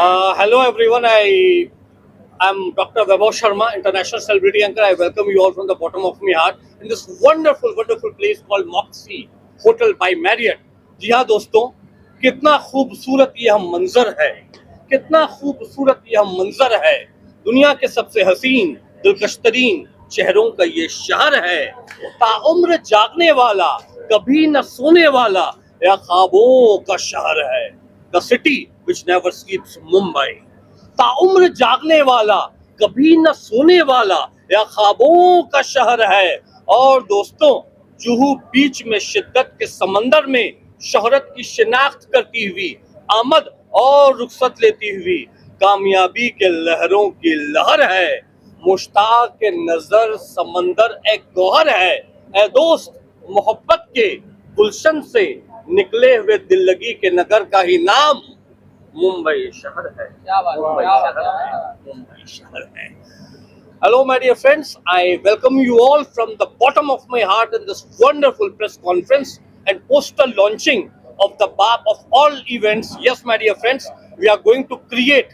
Hello everyone, I'm Dr. Vaibhav Sharma, international celebrity anchor. I welcome you all from the bottom of my heart in this wonderful place called Moxie Hotel by Marriott. जी हाँ दोस्तों, कितना खूबसूरत ये हम मंजर है, कितना खूबसूरत ये हम मंजर है। दुनिया के सबसे हसीन, दिलकश तरीन शहरों का ये शहर है। ताउम्र जागने वाला, कभी न सोने वाला, या ख्वाबों का शहर है। The city which never sleeps, Mumbai. ताउम्र जागने वाला, कभी न सोने वाला, या ख्वाबों का शहर है। और दोस्तों, जुहू बीच में शिद्दत के समंदर में शोहरत की शिनाख्त करती हुई, आमद और रुखसत लेती हुई कामयाबी के लहरों की लहर है। मुश्ताक के नजर समंदर एक गौहर है। ए दोस्त, मोहब्बत के गुलशन से निकले हुए दिल लगी के नगर का ही नाम मुंबई शहर है। मुंबई शहर है, मुंबई शहर है। Hello, my dear friends. I welcome you all from the bottom of my heart in this wonderful press conference and poster launching of the BAP of all events. Yes, my dear friends, we are going to create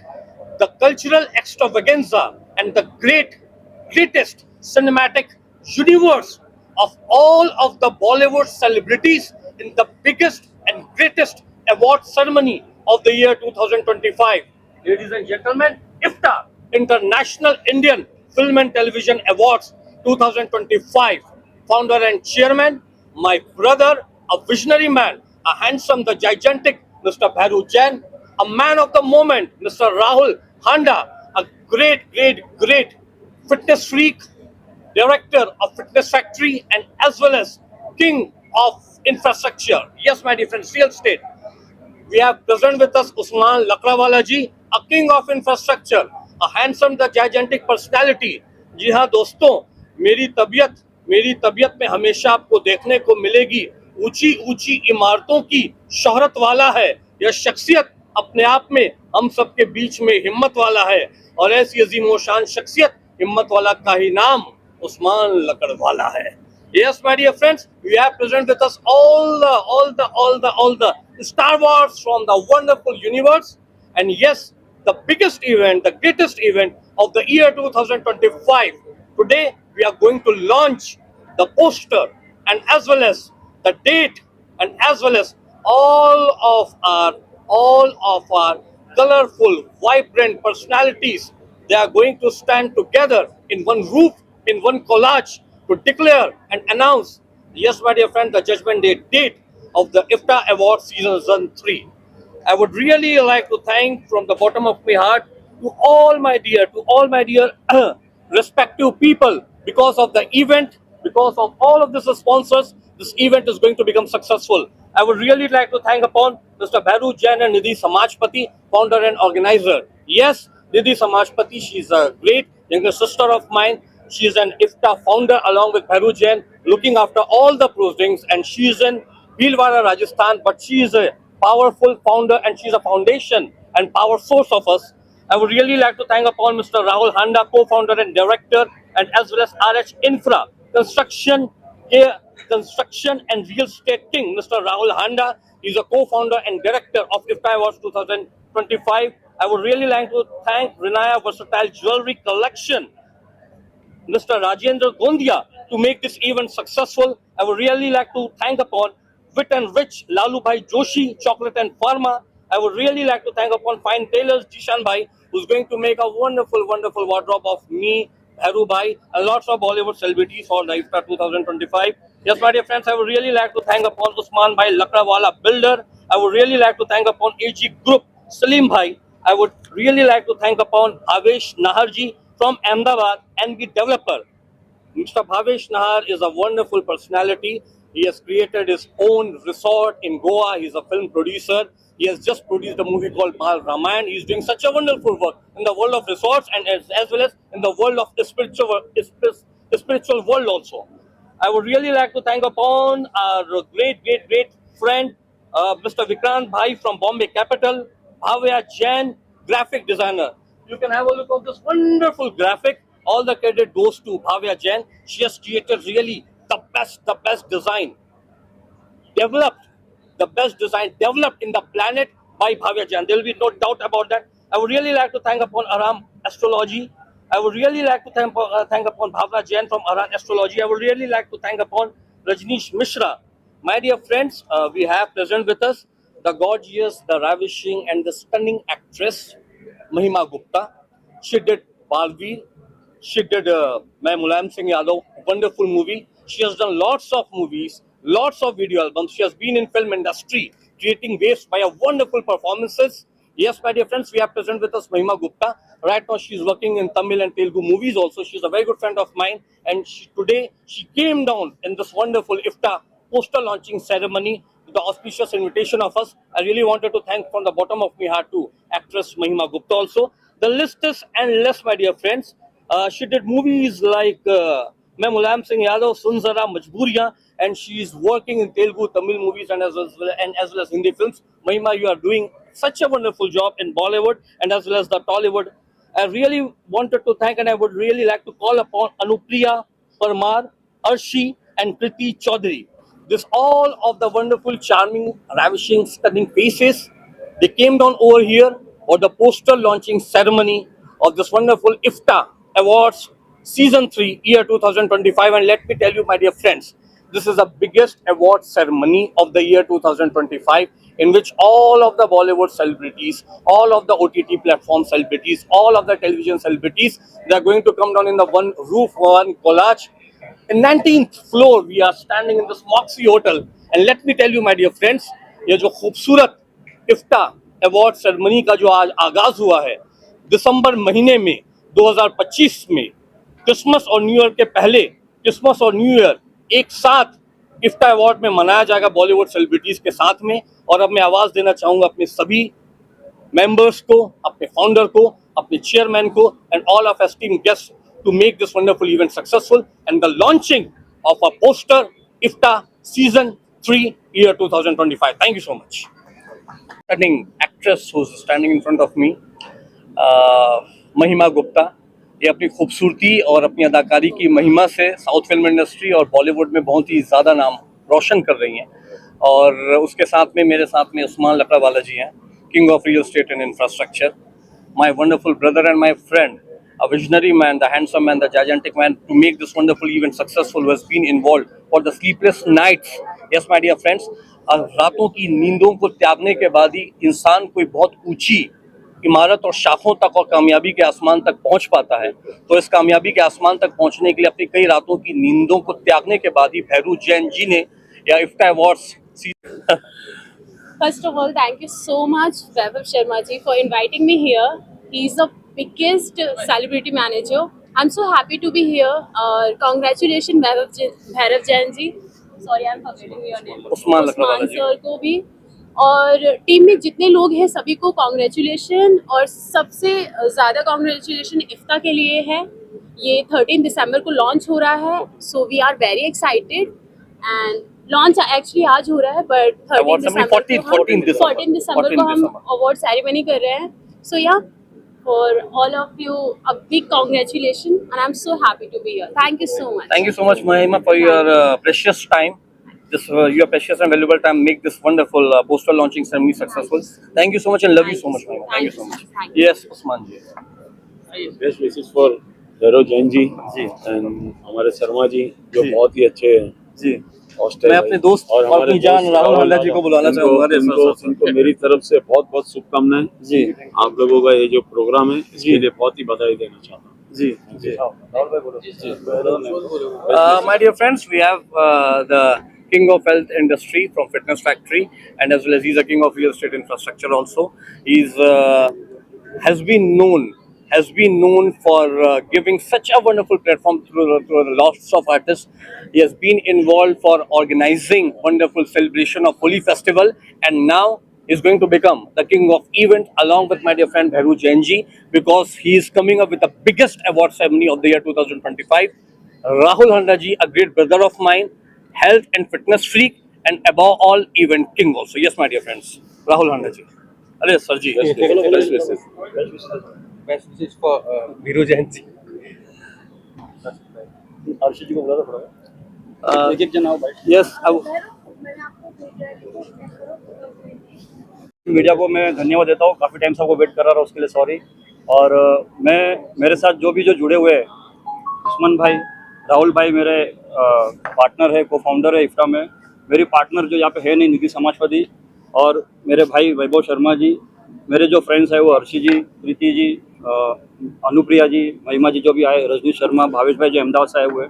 the cultural extravaganza and the greatest cinematic universe of all of the Bollywood celebrities in the biggest and greatest award ceremony of the year 2025. Ladies and gentlemen, IFTA, International Indian Film and Television Awards 2025. Founder and chairman, my brother, a visionary man, a handsome, the gigantic Mr. Bhairu Jain, a man of the moment, Mr. Rahul Handa, a great fitness freak, director of Fitness Factory, and as well as king of infrastructure. Yes, my dear friends, real estate. We have present with us Usman Lakrawala ji, a king of infrastructure, a handsome, the gigantic personality. जी हाँ दोस्तों, मेरी तबीयत में हमेशा आपको देखने को मिलेगी ऊंची ऊंची इमारतों की शोहरत वाला है। यह शख्सियत अपने आप में हम सबके बीच में हिम्मत वाला है, और ऐसी अजीम शान शख्सियत हिम्मत वाला का ही नाम उस्मान लकड़वाला है। Yes, my dear friends, we have present with us all the Star Wars from the wonderful universe, and yes, the biggest event, the greatest event of the year 2025. Today, we are going to launch the poster and as well as the date and as well as all of our colorful, vibrant personalities. They are going to stand together in one roof, in one collage, to declare and announce, yes, my dear friend, the judgment date of the IFTA Award Season 3. I would really like to thank from the bottom of my heart to all my dear respective people. Because of the event, because of all of these sponsors, this event is going to become successful. I would really like to thank upon Mr. Bhairu Jain and Nidhi Samajpati, founder and organizer. Yes, Nidhi Samajpati, she's a great younger sister of mine. She is an IFTA founder along with Bhairu Jain, looking after all the proceedings, and she is in Bhilwara, Rajasthan, but she is a powerful founder and she's a foundation and power source of us. I would really like to thank upon Mr. Rahul Handa, co-founder and director, and as well as RH Infra, construction and real estate king, Mr. Rahul Handa. He's a co-founder and director of IFTA Awards 2025. I would really like to thank Rinaya Versatile Jewelry Collection, Mr. Rajendra Gondia, to make this event successful. I would really like to thank upon Wit and Rich, Lalu Bhai Joshi, Chocolate and Pharma. I would really like to thank upon Fine Tailors, Jishan Bhai, who's going to make a wonderful wardrobe of me, Bhairu Bhai, and lots of Bollywood celebrities for the IFTA 2025. Yes, my dear friends, I would really like to thank upon Usman Bhai Lakrawala Builder. I would really like to thank upon AG Group, Salim Bhai. I would really like to thank upon Bhavesh Naharji from Ahmedabad, NB Developer. Mr. Bhavesh Nahar is a wonderful personality. He has created his own resort in Goa. He's a film producer. He has just produced a movie called Bal Ramayan. He's doing such a wonderful work in the world of resorts and as well as in the world of the spiritual world also. I would really like to thank upon our great friend, Mr. Vikrant Bhai from Bombay Capital, Bhavya Jain, graphic designer. You can have a look at this wonderful graphic. All the credit goes to Bhavya Jain. She has created really the best design developed in the planet by Bhavya Jain. There will be no doubt about that. I would really like to thank upon Aram Astrology. I would really like to thank upon Bhavna Jain from Aram Astrology. I would really like to thank upon Rajneesh Mishra. My dear friends, we have present with us the gorgeous, the ravishing, and the stunning actress Mahima Gupta. She did Balveer. She did Main Mulayam Singh Yadav, wonderful movie. She has done lots of movies, lots of video albums. She has been in film industry, creating waves by a wonderful performances. Yes, my dear friends, we have present with us Mahima Gupta. Right now, she is working in Tamil and Telugu movies also. She is a very good friend of mine. And today, she came down in this wonderful IFTA poster launching ceremony with the auspicious invitation of us. I really wanted to thank from the bottom of my heart to actress Mahima Gupta also. The list is endless, my dear friends. She did movies like Main Mulayam Singh Yadav, Sun Zara, Majbooriyan, and she is working in Telugu, Tamil movies and as well as Hindi films. Mahima, you are doing such a wonderful job in Bollywood and as well as the Tollywood. I really wanted to thank and I would really like to call upon Anupriya Parmar, Arshi, and Kriti Chaudhary. This all of the wonderful, charming, ravishing, stunning faces. They came down over here for the poster launching ceremony of this wonderful IFTA Awards Season 3, year 2025. And let me tell you, my dear friends, this is the biggest award ceremony of the year 2025, in which all of the Bollywood celebrities, all of the OTT platform celebrities, all of the television celebrities, they are going to come down in the one roof, one collage. In 19th floor, we are standing in this Moxie Hotel. And let me tell you, my dear friends, ये जो खूबसूरत इफ्ता award ceremony का जो आज आगाज हुआ है दिसंबर महीने में 2025 में, क्रिसमस और न्यू ईयर के पहले, क्रिसमस और न्यू ईयर एक साथ इफ्ता अवार्ड में मनाया जाएगा बॉलीवुड सेलिब्रिटीज के साथ में। और अब मैं आवाज देना चाहूंगा अपने सभी मेंबर्स को, अपने फाउंडर को, अपने चेयरमैन को, and all of esteemed guests to make this wonderful event successful and the launching of a poster IFTA Season 3 year 2025. Thank you so much. Stunning actress who's standing in front of me, महिमा गुप्ता। ये अपनी खूबसूरती और अपनी अदाकारी की महिमा से साउथ फिल्म इंडस्ट्री और बॉलीवुड में बहुत ही ज़्यादा नाम रोशन कर रही हैं। और उसके साथ में मेरे साथ में उस्मान लकड़ावाला जी हैं, king of real estate and infrastructure, my wonderful brother and my friend, a visionary man, the handsome man, the gigantic man, to make this wonderful event successful, who has been involved for the sleepless nights. Yes, my dear friends, रातों की नींदों को त्यागने के बाद ही इंसान कोई बहुत ऊंची इमारत और शाखों तक और कामयाबी के आसमान तक पहुंच पाता है। तो इस कामयाबी के आसमान तक पहुंचने के लिए अपनी कई रातों की नींदों को त्यागने के बाद ही भैरू जैन जी ने या इफ्ता awards First of all, thank you so much, Vaibhav Sharma ji, for inviting me here. He's the biggest celebrity manager. I'm so happy to be here. Congratulations, Bhairav Jain ji. Sorry, I'm forgetting your name. Usman sir को भी, और team में जितने लोग हैं सभी को congratulation, और सबसे ज़्यादा कॉन्ग्रेचुलेशन इफ्ता के लिए है। ये 13 दिसंबर को लॉन्च हो रहा है, so we are very excited. And launch actually आज हो रहा है, बट 14 दिसंबर को हम अवार्ड सेरेमनी कर रहे हैं। So yeah, for all of you a big congratulation and I am so happy to be here. Thank you so much. Thank you so much, Mahima, for your precious time. Your precious and valuable time make this wonderful poster launching ceremony successful. Thank you so much and love you so much, Mahima. Thank you so much. Yes, Usman ji. Best wishes for Bhairav Jain ji and हमारे शर्मा जी जो बहुत ही अच्छे हैं जी। Hostel मैं अपने दोस्त और अपनी जान राहुल हल्ला जी को बुलाना चाहूंगा। इनको मेरी तरफ से बहुत बहुत शुभकामनाएं जी। आप लोगों का ये जो प्रोग्राम है इसके लिए बहुत ही बधाई देना चाहता हूँ जी जी। My dear friends, we have the king of health industry from Fitness Factory, and as well as he's a king of real estate infrastructure also. He's has been known for giving such a wonderful platform to lots of artists. He has been involved for organizing wonderful celebration of Holi festival, and now is going to become the king of event along with my dear friend Bhairu Jain ji, because he is coming up with the biggest award ceremony of the year 2025. Rahul Handa ji, a great brother of mine, health and fitness freak, and above all, event king also. Yes, my dear friends, Rahul Handa ji. Arey sir ji. Best wishes for Bhairu Jain ji. Arshi ji को बुलाना पड़ेगा। एक एक जन आओ भाई। Yes, media को मैं धन्यवाद देता हूँ, काफ़ी टाइम से आपको वेट कर रहा था, उसके लिए सॉरी। और मेरे साथ जो जुड़े हुए हैं, उस्मान भाई, राहुल भाई मेरे पार्टनर है, को फाउंडर है इफ्ता में। मेरी पार्टनर जो यहाँ पे है नहीं, निधि समाजपति, और मेरे भाई वैभव शर्मा जी। मेरे जो फ्रेंड्स हैं वो हर्षी जी, प्रीति जी, अनुप्रिया जी, महिमा जी जो भी आए, रजनीश शर्मा, भावेश भाई जो अहमदाबाद से आए हुए,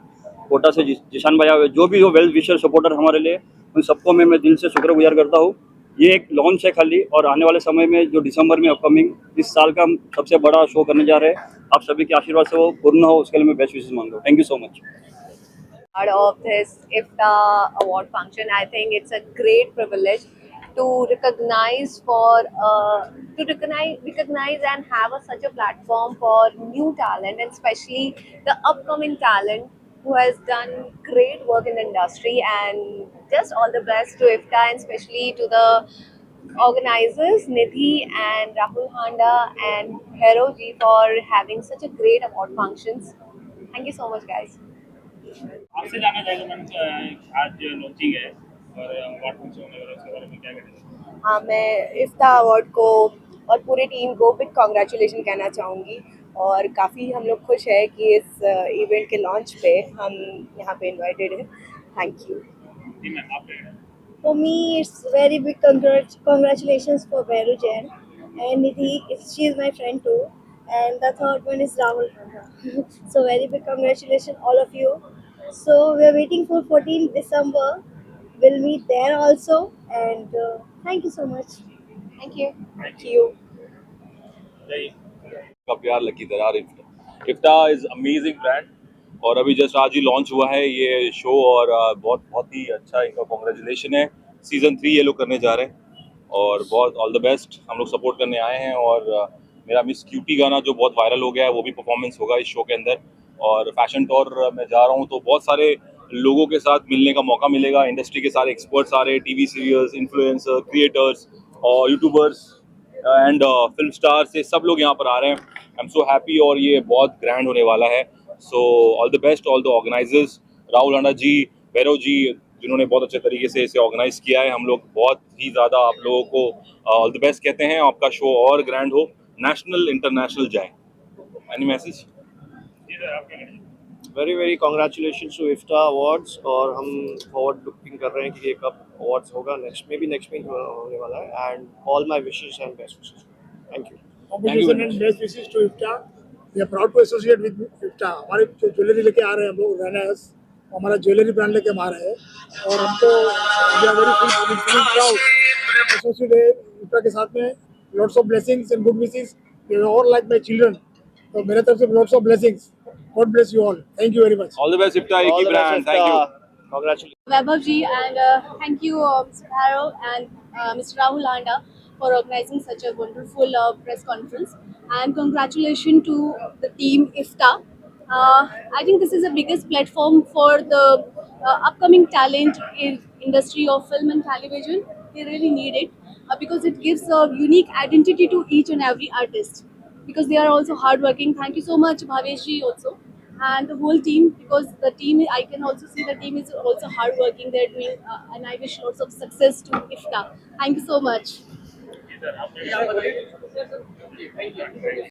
कोटा से जिशान भाई आए, जो भी वेल विशर सपोर्टर हमारे लिए, उन सबको मैं दिल से शुक्रगुजार करता हूँ। ये एक लॉन्च है खाली, और आने वाले समय में जो दिसंबर में अपकमिंग इस साल का हम सबसे बड़ा शो करने जा रहे हैं। आप सभी के आशीर्वाद से वो पूर्ण हो, उसके लिए मैं बेस्ट विशेष मांगता हूँ। Thank you so much. Part of this IFTA award function. I think it's a great privilege to recognize and have such a platform for new talent, and especially the upcoming talent who has done great work in the industry. And just all the best to IFTA, and especially to the organizers Nidhi and Rahul Handa and Hero ji for having such a great award functions. Thank you so much, guys. आपसे जानना चाहेंगे ma'am, आज launching है और award function होने वाला है, उसके बारे में क्या कहेंगे? हाँ, मैं इफ्ता अवार्ड को और पूरी टीम को बिग कॉन्ग्रेचुलेशन कहना चाहूँगी। और काफ़ी हम लोग खुश है कि इस इवेंट के लॉन्च पे हम यहाँ पे इनवाइटेड हैं। Thank you. जी मैम, आप कहेंगे? For me, it's very big congratulations for Vairu Jain and Nidhi. She is my friend too. And the third one is Rahul Handa. So very big congratulations all of you. So we are waiting for 14th December. We'll meet there also. And thank you so much. Thank you. Thank you. का प्यार lucky दरार इफ्ता is amazing brand, और अभी just आज ही launch हुआ है ये show, और बहुत ही अच्छा इनका कॉन्ग्रेचुलेशन है। सीजन 3 ये लोग करने जा रहे हैं, और बहुत ऑल द बेस्ट। हम लोग सपोर्ट करने आए हैं, और मेरा मिस क्यूटी गाना जो बहुत वायरल हो गया है वो भी परफॉर्मेंस होगा इस शो के अंदर। और फैशन टूर में जा रहा हूँ तो बहुत सारे लोगों के साथ मिलने का मौका मिलेगा। इंडस्ट्री के सारे एक्सपर्ट्स आ रहे हैं, टीवी सीरियल्स, इन्फ्लुएंसर, क्रिएटर्स और यूट्यूबर्स एंड फिल्म स्टार्स, ये सब लोग यहाँ पर आ रहे हैं। आई एम सो हैप्पी, और ये बहुत ग्रैंड होने वाला है। So all the best all the organisers, Rahul Handa ji, Bhairav ji, जिन्होंने बहुत अच्छे तरीके से इसे ऑर्गेनाइज किया है। हम लोग बहुत ही ज़्यादा आप लोगों को ऑल द बेस्ट कहते हैं। आपका शो और ग्रैंड हो, नेशनल इंटरनेशनल जाए। Any message? जी सर, आप क्या कहेंगे? Very congratulation to IIFA awards, और हम फॉरवर्ड लुकिंग कर रहे हैं कि ये कब अवार्ड्स होगा। नेक्स्ट वीक होने वाला है। And all my wishes and best wishes. Thank you. Congratulations and best wishes to IFTA. We are proud to associate with IFTA. हमारे जो ज्वेलरी लेके आ रहे हैं हम लोग, रैनर्स हमारा ज्वेलरी ब्रांड लेके हम आ रहे हैं, और हमको we are very proud associate IFTA के साथ में। Lots of blessings and good wishes. They are all like my children. तो मेरे तरफ से lots of blessings. God bless you all. Thank you very much. All the best IIFA, एक ही brand. Thank you. Congratulations. Vaibhav ji, and thank you Mr. Haro and Mr. Rahul Handa for organizing such a wonderful press conference, and congratulations to the team IFTA. I think this is the biggest platform for the upcoming talent in industry of film and television. They really need it because it gives a unique identity to each and every artist, because they are also hardworking. Thank you so much Bhavesh ji also, and the whole team, because the team, I can also see the team is also hardworking. They're doing and I wish lots of success to IFTA. Thank you so much. जी sir, आप कहेंगे?